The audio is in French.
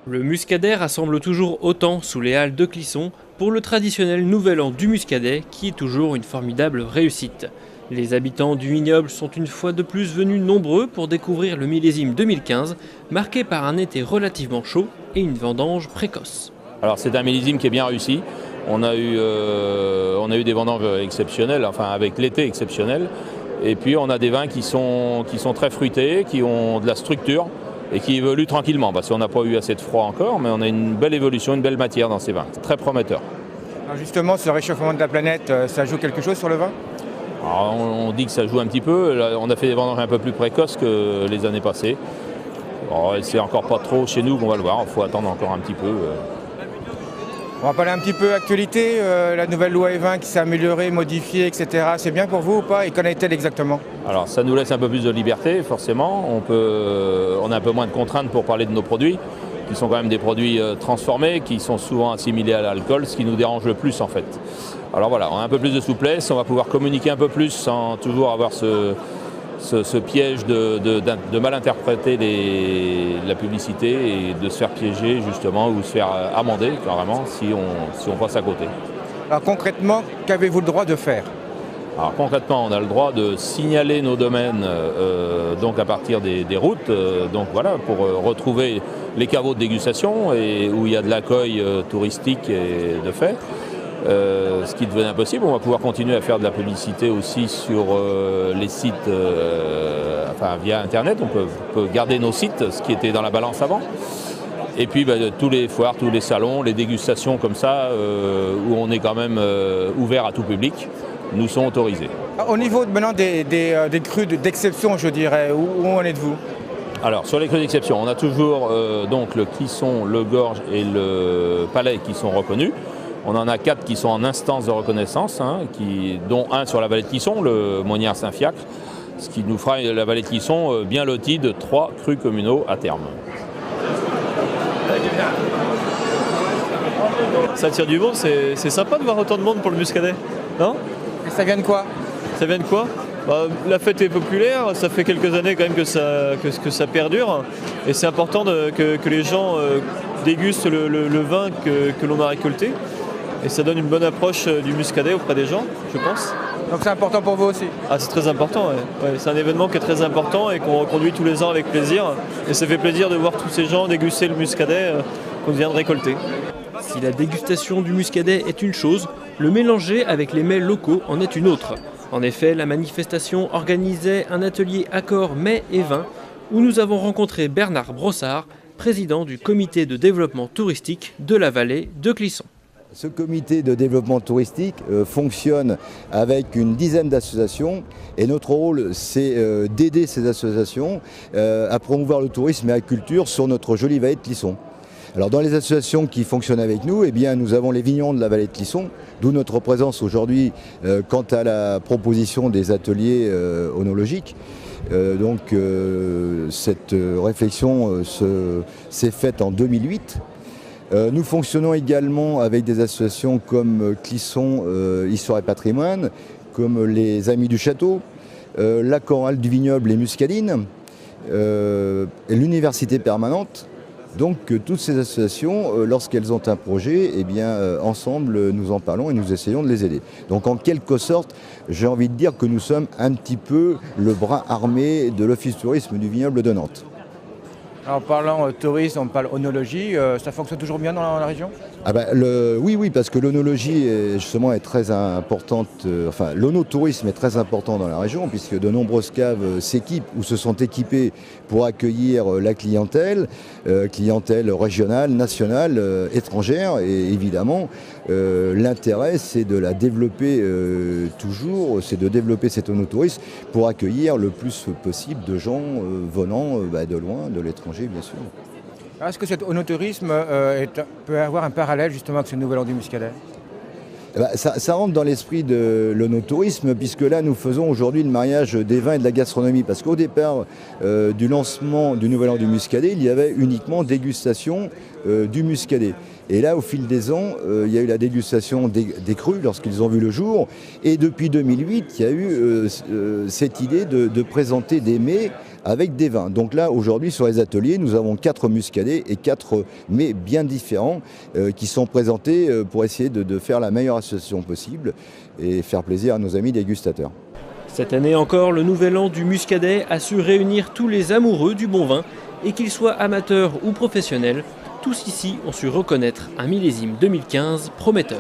Le Muscadet rassemble toujours autant sous les halles de Clisson pour le traditionnel Nouvel An du Muscadet qui est toujours une formidable réussite. Les habitants du vignoble sont une fois de plus venus nombreux pour découvrir le millésime 2015, marqué par un été relativement chaud et une vendange précoce. Alors c'est un millésime qui est bien réussi. On a eu des vendanges exceptionnelles, enfin avec l'été exceptionnel. Et puis on a des vins qui sont très fruités, qui ont de la structure et qui évoluent tranquillement. Parce qu'on n'a pas eu assez de froid encore, mais on a une belle évolution, une belle matière dans ces vins. C'est très prometteur. Alors justement, ce réchauffement de la planète, ça joue quelque chose sur le vin ? Alors, on dit que ça joue un petit peu. Là, on a fait des vendanges un peu plus précoces que les années passées. C'est encore pas trop chez nous qu'on va le voir. Il faut attendre encore un petit peu. On va parler un petit peu actualité, la nouvelle loi E20 qui s'est améliorée, modifiée, etc. C'est bien pour vous ou pas ? Et qu'en est-elle exactement ? Alors ça nous laisse un peu plus de liberté, forcément. On a un peu moins de contraintes pour parler de nos produits, qui sont quand même des produits transformés, qui sont souvent assimilés à l'alcool, ce qui nous dérange le plus en fait. Alors voilà, on a un peu plus de souplesse, on va pouvoir communiquer un peu plus sans toujours avoir ce piège de mal interpréter la publicité et de se faire piéger justement ou se faire amender carrément si on passe à côté. Alors concrètement, qu'avez-vous le droit de faire ? Alors concrètement, on a le droit de signaler nos domaines donc à partir des routes, donc voilà, pour retrouver les caveaux de dégustation et où il y a de l'accueil touristique et de fait. Ce qui devenait impossible, on va pouvoir continuer à faire de la publicité aussi sur les sites, via Internet, on peut garder nos sites, ce qui était dans la balance avant. Et puis tous les foires, tous les salons, les dégustations comme ça, où on est quand même ouvert à tout public, nous sont autorisés. Au niveau maintenant des crus d'exception, je dirais, où en êtes-vous ? Alors sur les crus d'exception, on a toujours donc le Clisson, le Gorge et le Palais qui sont reconnus. On en a 4 qui sont en instance de reconnaissance, dont un sur la vallée de Clisson, le Monnière Saint-Fiacre, ce qui nous fera la vallée de Clisson bien lotie de 3 crus communaux à terme. Ça attire du monde, c'est sympa de voir autant de monde pour le Muscadet, non ? Et ça vient de quoi ? Ça vient de quoi ? La fête est populaire, ça fait quelques années quand même que ça perdure, et c'est important que les gens dégustent le vin que l'on a récolté. Et ça donne une bonne approche du Muscadet auprès des gens, je pense. Donc c'est important pour vous aussi ? Ah, c'est très important, ouais. Ouais, c'est un événement qui est très important et qu'on reconduit tous les ans avec plaisir. Et ça fait plaisir de voir tous ces gens déguster le Muscadet qu'on vient de récolter. Si la dégustation du Muscadet est une chose, le mélanger avec les mets locaux en est une autre. En effet, la manifestation organisait un atelier accord mets et vins où nous avons rencontré Bernard Brossard, président du comité de développement touristique de la vallée de Clisson. Ce comité de développement touristique fonctionne avec une dizaine d'associations et notre rôle c'est d'aider ces associations à promouvoir le tourisme et la culture sur notre jolie vallée de Clisson. Alors dans les associations qui fonctionnent avec nous, nous avons les vignerons de la vallée de Clisson, d'où notre présence aujourd'hui quant à la proposition des ateliers œnologiques. Cette réflexion s'est faite en 2008. Nous fonctionnons également avec des associations comme Clisson Histoire et Patrimoine, comme les Amis du Château, la Chorale du Vignoble et Muscadine, et l'Université Permanente. Donc toutes ces associations, lorsqu'elles ont un projet, ensemble nous en parlons et nous essayons de les aider. Donc en quelque sorte, j'ai envie de dire que nous sommes un petit peu le bras armé de l'Office tourisme du vignoble de Nantes. En parlant tourisme, on parle œnologie, ça fonctionne toujours bien dans la région ? Oui, parce que l'œnologie est très importante, l'œnotourisme est très important dans la région puisque de nombreuses caves s'équipent ou se sont équipées pour accueillir la clientèle régionale, nationale, étrangère et évidemment l'intérêt c'est de la développer c'est de développer cet œnotourisme pour accueillir le plus possible de gens venant de loin, de l'étranger bien sûr. Est-ce que cet œnotourisme peut avoir un parallèle justement avec ce nouvel an du Muscadet ? Ça rentre dans l'esprit de l'œnotourisme puisque là nous faisons aujourd'hui le mariage des vins et de la gastronomie parce qu'au départ du lancement du nouvel an du Muscadet il y avait uniquement dégustation du Muscadet et là au fil des ans il y a eu la dégustation des crus lorsqu'ils ont vu le jour et depuis 2008 il y a eu cette idée de présenter des mets avec des vins. Donc là, aujourd'hui, sur les ateliers, nous avons 4 muscadets et 4 mets bien différents qui sont présentés pour essayer de faire la meilleure association possible et faire plaisir à nos amis dégustateurs. Cette année encore, le Nouvel An du Muscadet a su réunir tous les amoureux du bon vin, et qu'ils soient amateurs ou professionnels, tous ici ont su reconnaître un millésime 2015 prometteur.